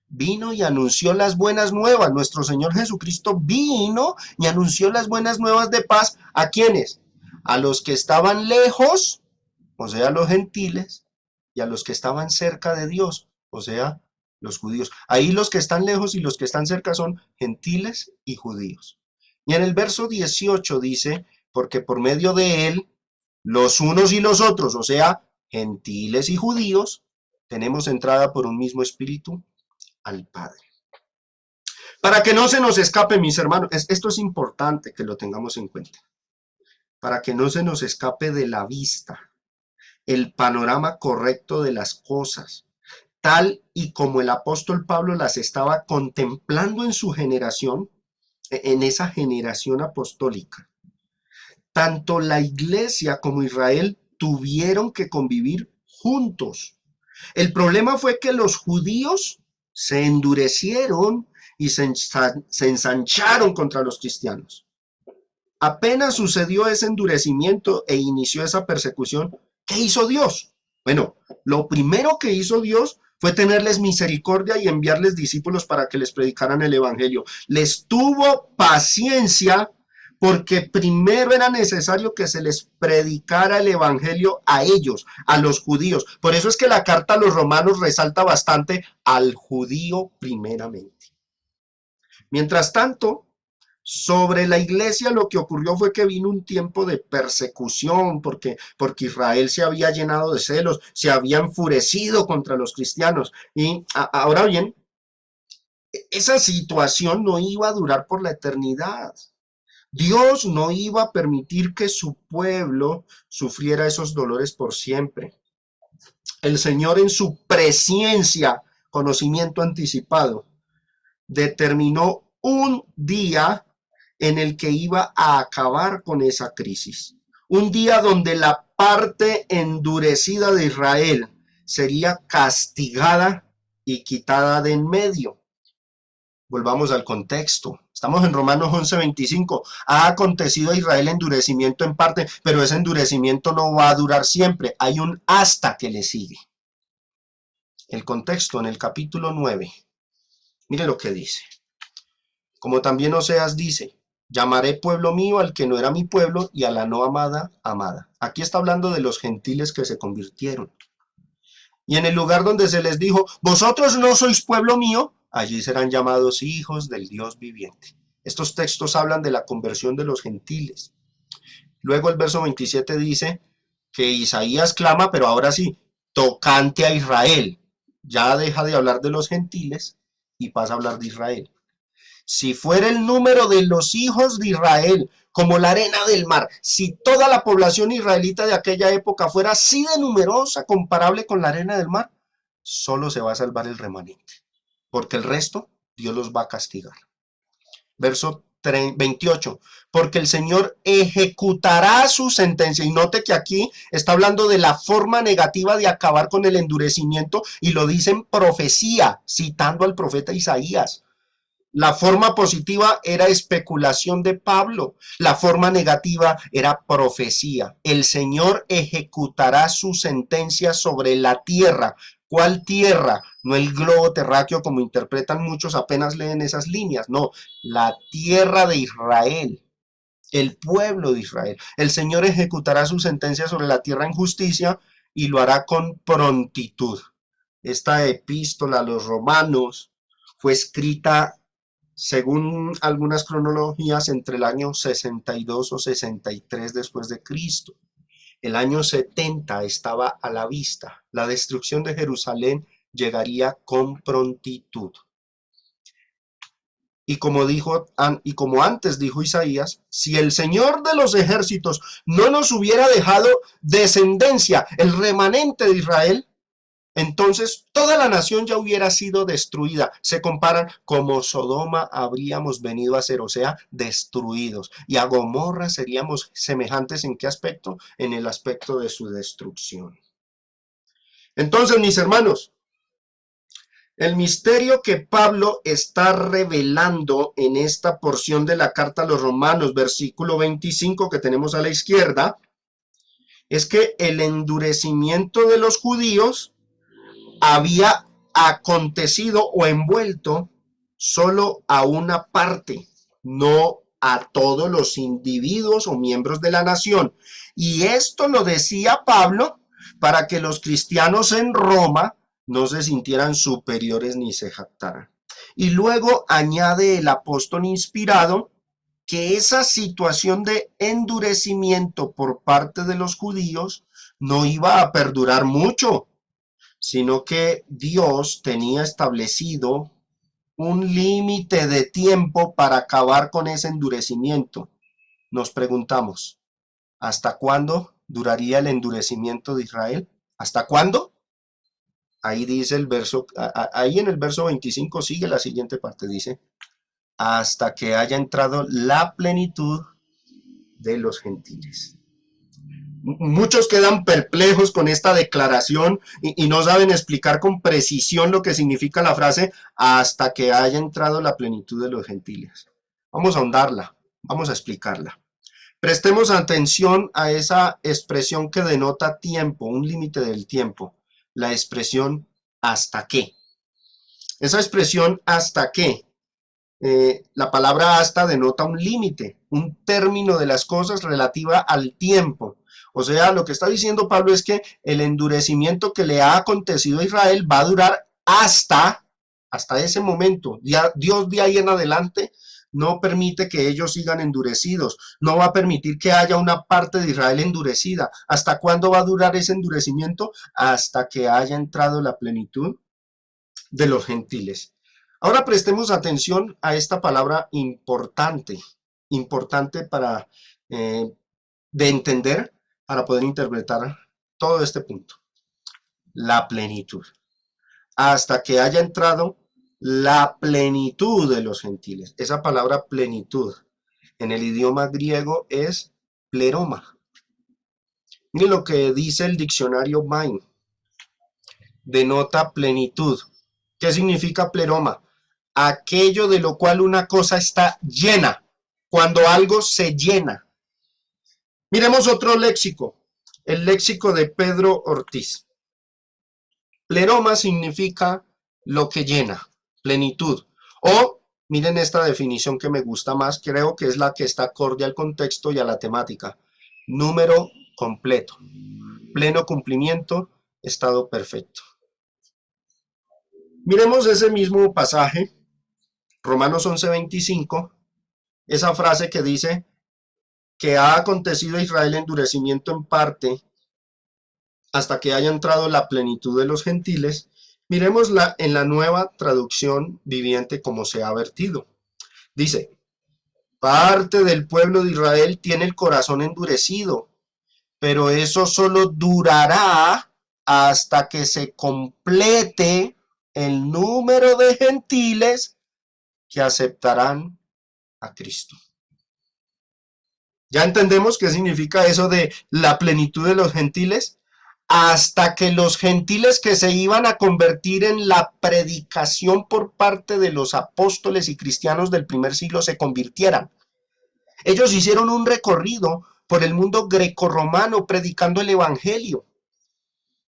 vino y anunció las buenas nuevas. Nuestro Señor Jesucristo vino y anunció las buenas nuevas de paz. ¿A quiénes? A los que estaban lejos, o sea, los gentiles, y a los que estaban cerca de Dios, o sea, los judíos. Ahí los que están lejos y los que están cerca son gentiles y judíos. Y en el verso 18 dice, porque por medio de él, los unos y los otros, o sea, gentiles y judíos, tenemos entrada por un mismo espíritu al Padre. Para que no se nos escape, mis hermanos, esto es importante que lo tengamos en cuenta. Para que no se nos escape de la vista el panorama correcto de las cosas, tal y como el apóstol Pablo las estaba contemplando en su generación, en esa generación apostólica. Tanto la iglesia como Israel tuvieron que convivir juntos. El problema fue que los judíos se endurecieron y se ensancharon contra los cristianos. Apenas sucedió ese endurecimiento e inició esa persecución, ¿qué hizo Dios? Bueno, lo primero que hizo Dios fue tenerles misericordia y enviarles discípulos para que les predicaran el evangelio. Les tuvo paciencia porque primero era necesario que se les predicara el evangelio a ellos, a los judíos. Por eso es que la carta a los romanos resalta bastante al judío primeramente. Mientras tanto, sobre la iglesia lo que ocurrió fue que vino un tiempo de persecución porque Israel se había llenado de celos, se había enfurecido contra los cristianos. Y ahora bien, esa situación no iba a durar por la eternidad. Dios no iba a permitir que su pueblo sufriera esos dolores por siempre. El Señor, en su presciencia, conocimiento anticipado, determinó un día en el que iba a acabar con esa crisis. Un día donde la parte endurecida de Israel sería castigada y quitada de en medio. Volvamos al contexto. Estamos en Romanos 11:25. Ha acontecido a Israel endurecimiento en parte, pero ese endurecimiento no va a durar siempre. Hay un hasta que le sigue. El contexto en el capítulo 9. Mire lo que dice. Como también Oseas dice, llamaré pueblo mío al que no era mi pueblo y a la no amada, amada. Aquí está hablando de los gentiles que se convirtieron. Y en el lugar donde se les dijo, vosotros no sois pueblo mío, allí serán llamados hijos del Dios viviente. Estos textos hablan de la conversión de los gentiles. Luego el verso 27 dice que Isaías clama, pero ahora sí, tocante a Israel. Ya deja de hablar de los gentiles y pasa a hablar de Israel. Si fuera el número de los hijos de Israel como la arena del mar, si toda la población israelita de aquella época fuera así de numerosa, comparable con la arena del mar, solo se va a salvar el remanente, porque el resto Dios los va a castigar. Verso 28, porque el Señor ejecutará su sentencia. Y note que aquí está hablando de la forma negativa de acabar con el endurecimiento y lo dice en profecía, citando al profeta Isaías. La forma positiva era especulación de Pablo, la forma negativa era profecía. El Señor ejecutará su sentencia sobre la tierra. ¿Cuál tierra? No el globo terráqueo como interpretan muchos, apenas leen esas líneas. No, la tierra de Israel, el pueblo de Israel. El Señor ejecutará su sentencia sobre la tierra en justicia y lo hará con prontitud. Esta epístola a los romanos fue escrita según algunas cronologías, entre el año 62 o 63 después de Cristo. El año 70 estaba a la vista. La destrucción de Jerusalén llegaría con prontitud. Y como antes dijo Isaías, si el Señor de los ejércitos no nos hubiera dejado descendencia, el remanente de Israel, entonces toda la nación ya hubiera sido destruida. Se comparan como Sodoma habríamos venido a ser, o sea, destruidos. Y a Gomorra seríamos semejantes ¿en qué aspecto? En el aspecto de su destrucción. Entonces, mis hermanos, el misterio que Pablo está revelando en esta porción de la carta a los Romanos, versículo 25 que tenemos a la izquierda, es que el endurecimiento de los judíos había acontecido o envuelto solo a una parte, no a todos los individuos o miembros de la nación. Y esto lo decía Pablo para que los cristianos en Roma no se sintieran superiores ni se jactaran. Y luego añade el apóstol inspirado que esa situación de endurecimiento por parte de los judíos no iba a perdurar mucho, sino que Dios tenía establecido un límite de tiempo para acabar con ese endurecimiento. Nos preguntamos, ¿hasta cuándo duraría el endurecimiento de Israel? ¿Hasta cuándo? Ahí dice el verso, ahí en el verso 25 sigue la siguiente parte, dice, hasta que haya entrado la plenitud de los gentiles. Muchos quedan perplejos con esta declaración y no saben explicar con precisión lo que significa la frase hasta que haya entrado la plenitud de los gentiles. Vamos a ahondarla, vamos a explicarla. Prestemos atención a esa expresión que denota tiempo, un límite del tiempo. La expresión hasta qué. Esa expresión hasta qué. La palabra hasta denota un límite, un término de las cosas relativa al tiempo. O sea, lo que está diciendo Pablo es que el endurecimiento que le ha acontecido a Israel va a durar hasta ese momento. Dios de ahí en adelante no permite que ellos sigan endurecidos, no va a permitir que haya una parte de Israel endurecida. ¿Hasta cuándo va a durar ese endurecimiento? Hasta que haya entrado la plenitud de los gentiles. Ahora prestemos atención a esta palabra importante, importante para de entender, para poder interpretar todo este punto. La plenitud. Hasta que haya entrado la plenitud de los gentiles. Esa palabra plenitud en el idioma griego es pleroma. Miren lo que dice el diccionario Vine. Denota plenitud. ¿Qué significa pleroma? Aquello de lo cual una cosa está llena, cuando algo se llena. Miremos otro léxico, el léxico de Pedro Ortiz. Pleroma significa lo que llena, plenitud. O, miren esta definición que me gusta más, creo que es la que está acorde al contexto y a la temática. Número completo, pleno cumplimiento, estado perfecto. Miremos ese mismo pasaje, Romanos 11:25, esa frase que dice que ha acontecido a Israel endurecimiento en parte hasta que haya entrado la plenitud de los gentiles. Miremosla en la nueva traducción viviente como se ha vertido. Dice, parte del pueblo de Israel tiene el corazón endurecido, pero eso solo durará hasta que se complete el número de gentiles que aceptarán a Cristo. ¿Ya entendemos qué significa eso de la plenitud de los gentiles? Hasta que los gentiles que se iban a convertir en la predicación por parte de los apóstoles y cristianos del primer siglo se convirtieran. Ellos hicieron un recorrido por el mundo grecorromano predicando el evangelio.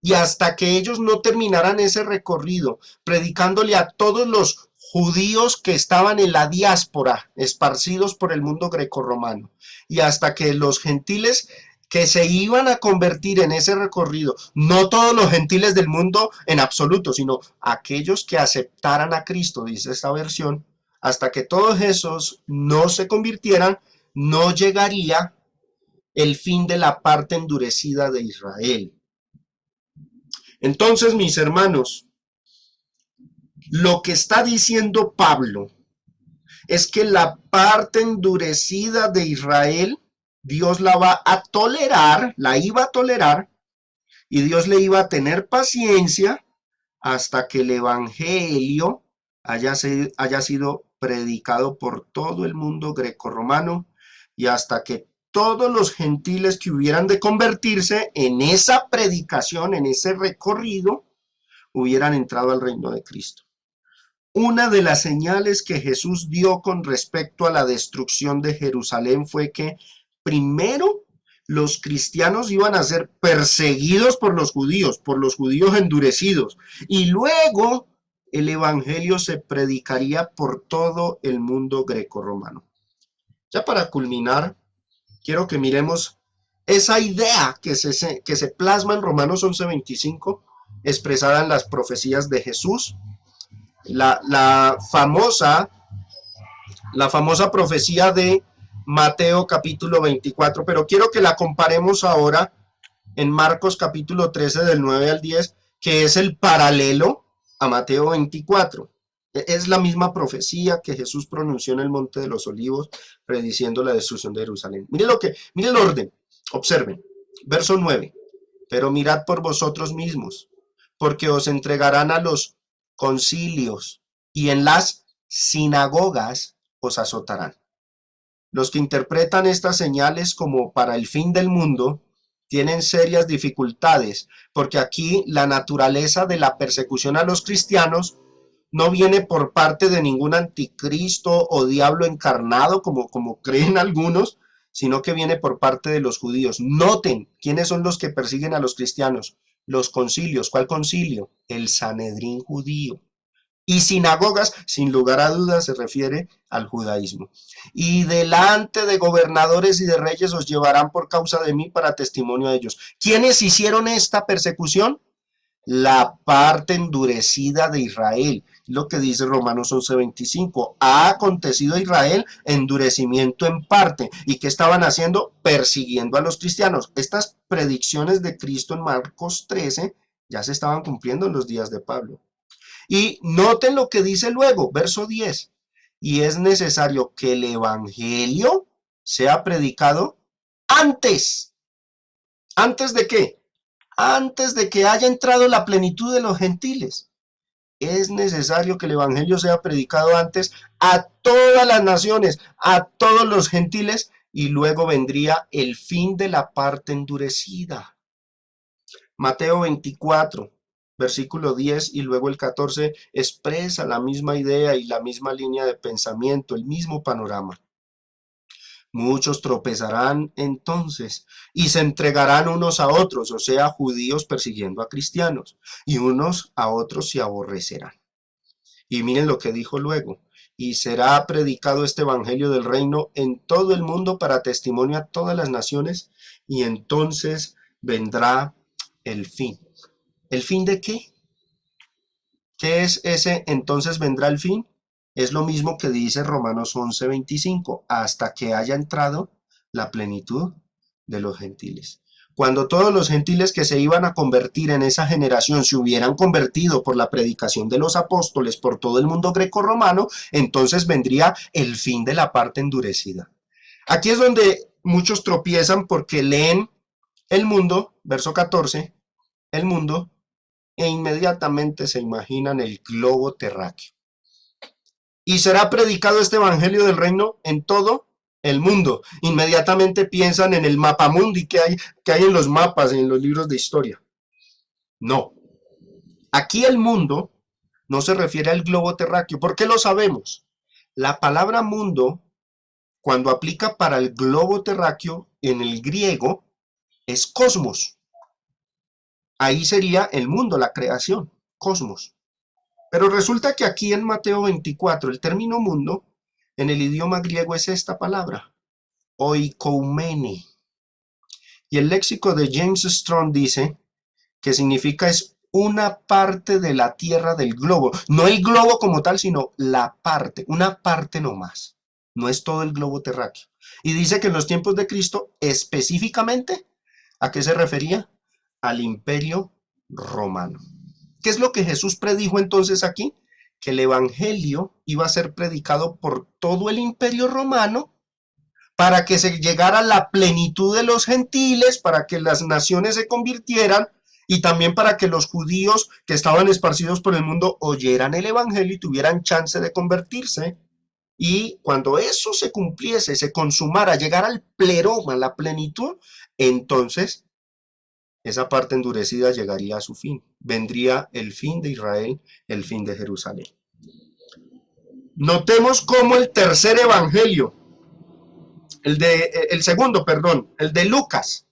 Y hasta que ellos no terminaran ese recorrido, predicándole a todos los judíos que estaban en la diáspora, esparcidos por el mundo grecorromano, y hasta que los gentiles que se iban a convertir en ese recorrido, no todos los gentiles del mundo en absoluto, sino aquellos que aceptaran a Cristo, dice esta versión, hasta que todos esos no se convirtieran, no llegaría el fin de la parte endurecida de Israel. Entonces, mis hermanos, lo que está diciendo Pablo es que la parte endurecida de Israel, Dios la va a tolerar, la iba a tolerar, y Dios le iba a tener paciencia hasta que el evangelio haya sido predicado por todo el mundo grecorromano y hasta que todos los gentiles que hubieran de convertirse en esa predicación, en ese recorrido, hubieran entrado al reino de Cristo. Una de las señales que Jesús dio con respecto a la destrucción de Jerusalén fue que primero los cristianos iban a ser perseguidos por los judíos endurecidos, y luego el evangelio se predicaría por todo el mundo grecorromano. Ya para culminar, quiero que miremos esa idea que se plasma en Romanos 11:25, expresada en las profecías de Jesús, la famosa profecía de Mateo capítulo 24, pero quiero que la comparemos ahora en Marcos capítulo 13 del 9 al 10, que es el paralelo a Mateo 24. Es la misma profecía que Jesús pronunció en el Monte de los Olivos, prediciendo la destrucción de Jerusalén. Miren el orden, observen. Verso 9. Pero mirad por vosotros mismos, porque os entregarán a los concilios y en las sinagogas os azotarán. Los que interpretan estas señales como para el fin del mundo tienen serias dificultades, porque aquí la naturaleza de la persecución a los cristianos no viene por parte de ningún anticristo o diablo encarnado, como creen algunos, sino que viene por parte de los judíos. Noten quiénes son los que persiguen a los cristianos. Los concilios. ¿Cuál concilio? El Sanedrín judío. Y sinagogas, sin lugar a dudas, se refiere al judaísmo. Y delante de gobernadores y de reyes os llevarán por causa de mí para testimonio a ellos. ¿Quiénes hicieron esta persecución? La parte endurecida de Israel. Lo que dice Romanos 11:25. Ha acontecido a Israel endurecimiento en parte. ¿Y qué estaban haciendo? Persiguiendo a los cristianos. Estas predicciones de Cristo en Marcos 13 ya se estaban cumpliendo en los días de Pablo. Y noten lo que dice luego, verso 10. Y es necesario que el evangelio sea predicado antes. ¿Antes de qué? Antes de que haya entrado la plenitud de los gentiles. Es necesario que el evangelio sea predicado antes a todas las naciones, a todos los gentiles, y luego vendría el fin de la parte endurecida. Mateo 24, versículo 10 y luego el 14 expresa la misma idea y la misma línea de pensamiento, el mismo panorama. Muchos tropezarán entonces y se entregarán unos a otros, o sea, judíos persiguiendo a cristianos, y unos a otros se aborrecerán. Y miren lo que dijo luego. Y será predicado este evangelio del reino en todo el mundo para testimonio a todas las naciones, y entonces vendrá el fin. ¿El fin de qué? ¿Qué es ese entonces vendrá el fin? Es lo mismo que dice Romanos 11:25, hasta que haya entrado la plenitud de los gentiles. Cuando todos los gentiles que se iban a convertir en esa generación se hubieran convertido por la predicación de los apóstoles por todo el mundo grecorromano, entonces vendría el fin de la parte endurecida. Aquí es donde muchos tropiezan porque leen el mundo, verso 14, el mundo, e inmediatamente se imaginan el globo terráqueo. Y será predicado este evangelio del reino en todo el mundo. Inmediatamente piensan en el mapamundi que hay en los mapas, en los libros de historia. No. Aquí el mundo no se refiere al globo terráqueo. ¿Por qué lo sabemos? La palabra mundo, cuando aplica para el globo terráqueo, en el griego, es cosmos. Ahí sería el mundo, la creación, cosmos. Pero resulta que aquí en Mateo 24, el término mundo, en el idioma griego es esta palabra, oikoumene. Y el léxico de James Strong dice que significa es una parte de la tierra del globo. No el globo como tal, sino la parte, una parte nomás. No es todo el globo terráqueo. Y dice que en los tiempos de Cristo, específicamente, ¿a qué se refería? Al imperio romano. ¿Qué es lo que Jesús predijo entonces aquí? Que el evangelio iba a ser predicado por todo el imperio romano para que se llegara a la plenitud de los gentiles, para que las naciones se convirtieran y también para que los judíos que estaban esparcidos por el mundo oyeran el evangelio y tuvieran chance de convertirse. Y cuando eso se cumpliese, se consumara, llegara al pleroma, la plenitud, entonces esa parte endurecida llegaría a su fin. Vendría el fin de Israel, el fin de Jerusalén. Notemos cómo el tercer evangelio, el segundo, perdón, el de Lucas,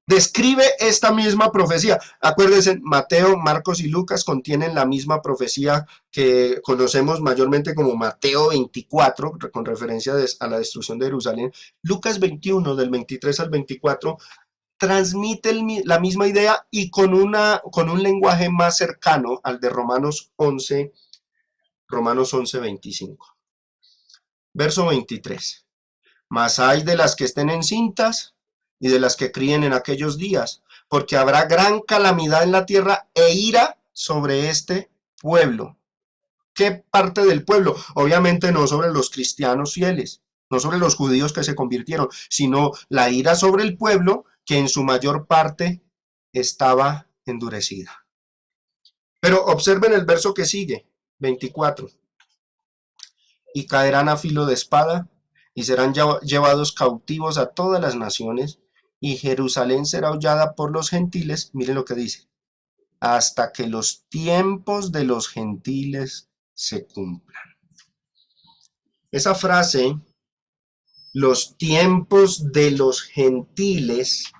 describe esta misma profecía. Acuérdense, Mateo, Marcos y Lucas contienen la misma profecía que conocemos mayormente como Mateo 24, con referencia a la destrucción de Jerusalén. Lucas 21, del 23 al 24, transmite la misma idea y con un lenguaje más cercano al de Romanos 11, 25. Verso 23. Mas hay de las que estén encintas y de las que críen en aquellos días, porque habrá gran calamidad en la tierra e ira sobre este pueblo. ¿Qué parte del pueblo? Obviamente no sobre los cristianos fieles, no sobre los judíos que se convirtieron, sino la ira sobre el pueblo que en su mayor parte estaba endurecida. Pero observen el verso que sigue, 24. Y caerán a filo de espada, y serán llevados cautivos a todas las naciones, y Jerusalén será hollada por los gentiles. Miren lo que dice: hasta que los tiempos de los gentiles se cumplan. Esa frase, los tiempos de los gentiles,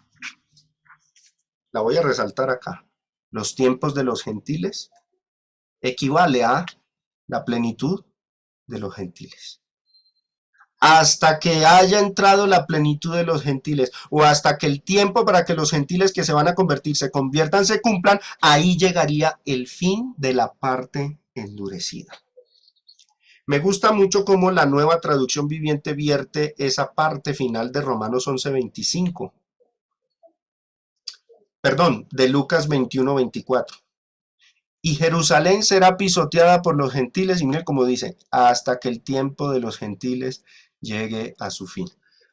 la voy a resaltar acá. Los tiempos de los gentiles equivale a la plenitud de los gentiles. Hasta que haya entrado la plenitud de los gentiles, o hasta que el tiempo para que los gentiles que se van a convertir se conviertan, se cumplan, ahí llegaría el fin de la parte endurecida. Me gusta mucho cómo la Nueva Traducción Viviente vierte esa parte final de Romanos 11:25. Perdón, de Lucas 21:24. Y Jerusalén será pisoteada por los gentiles, y miren cómo dice, hasta que el tiempo de los gentiles llegue a su fin.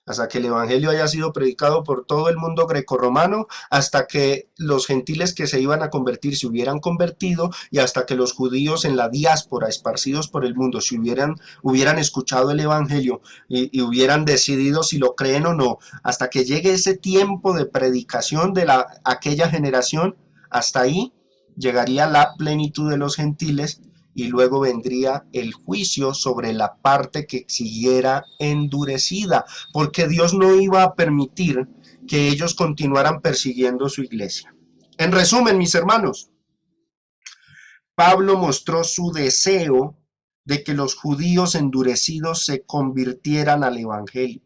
Hasta que el evangelio haya sido predicado por todo el mundo grecorromano, hasta que los gentiles que se iban a convertir se hubieran convertido, y hasta que los judíos en la diáspora, esparcidos por el mundo, se hubieran escuchado el evangelio y hubieran decidido si lo creen o no, hasta que llegue ese tiempo de predicación de aquella generación, hasta ahí llegaría la plenitud de los gentiles, y luego vendría el juicio sobre la parte que siguiera endurecida, porque Dios no iba a permitir que ellos continuaran persiguiendo su iglesia. En resumen, mis hermanos, Pablo mostró su deseo de que los judíos endurecidos se convirtieran al evangelio,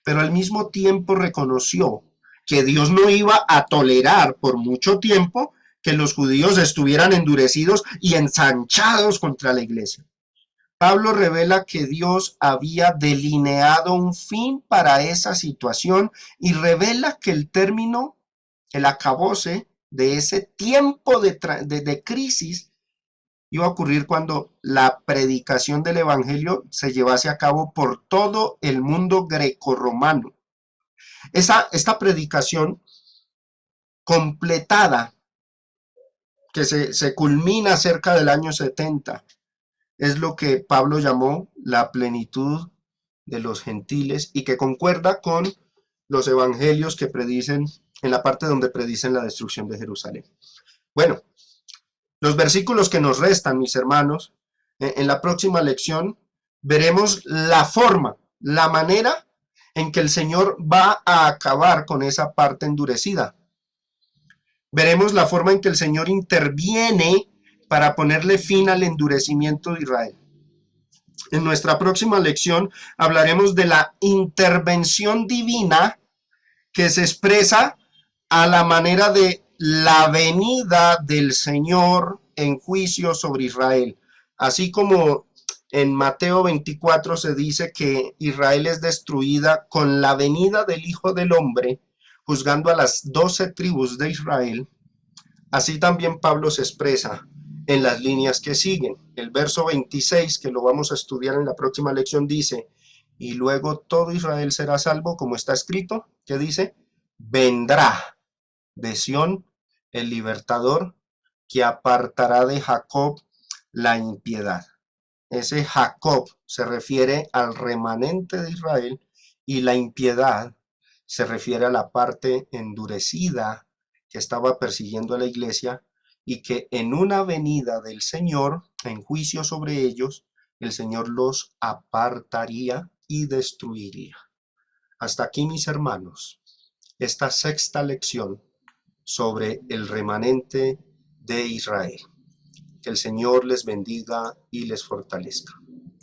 pero al mismo tiempo reconoció que Dios no iba a tolerar por mucho tiempo que los judíos estuvieran endurecidos y ensanchados contra la iglesia. Pablo revela que Dios había delineado un fin para esa situación y revela que el término, el acabose de ese tiempo de crisis iba a ocurrir cuando la predicación del evangelio se llevase a cabo por todo el mundo grecorromano. Esta predicación completada, que se culmina cerca del año 70, es lo que Pablo llamó la plenitud de los gentiles, y que concuerda con los evangelios que predicen, en la parte donde predicen la destrucción de Jerusalén. Bueno, los versículos que nos restan, mis hermanos, en la próxima lección veremos la forma, la manera en que el Señor va a acabar con esa parte endurecida. Veremos la forma en que el Señor interviene para ponerle fin al endurecimiento de Israel. En nuestra próxima lección hablaremos de la intervención divina que se expresa a la manera de la venida del Señor en juicio sobre Israel. Así como en Mateo 24 se dice que Israel es destruida con la venida del Hijo del Hombre, juzgando a las 12 tribus de Israel, así también Pablo se expresa en las líneas que siguen. El verso 26, que lo vamos a estudiar en la próxima lección, dice, y luego todo Israel será salvo, como está escrito, que dice, vendrá de Sión el libertador que apartará de Jacob la impiedad. Ese Jacob se refiere al remanente de Israel y la impiedad se refiere a la parte endurecida que estaba persiguiendo a la iglesia y que en una venida del Señor, en juicio sobre ellos, el Señor los apartaría y destruiría. Hasta aquí, mis hermanos, esta sexta lección sobre el remanente de Israel. Que el Señor les bendiga y les fortalezca.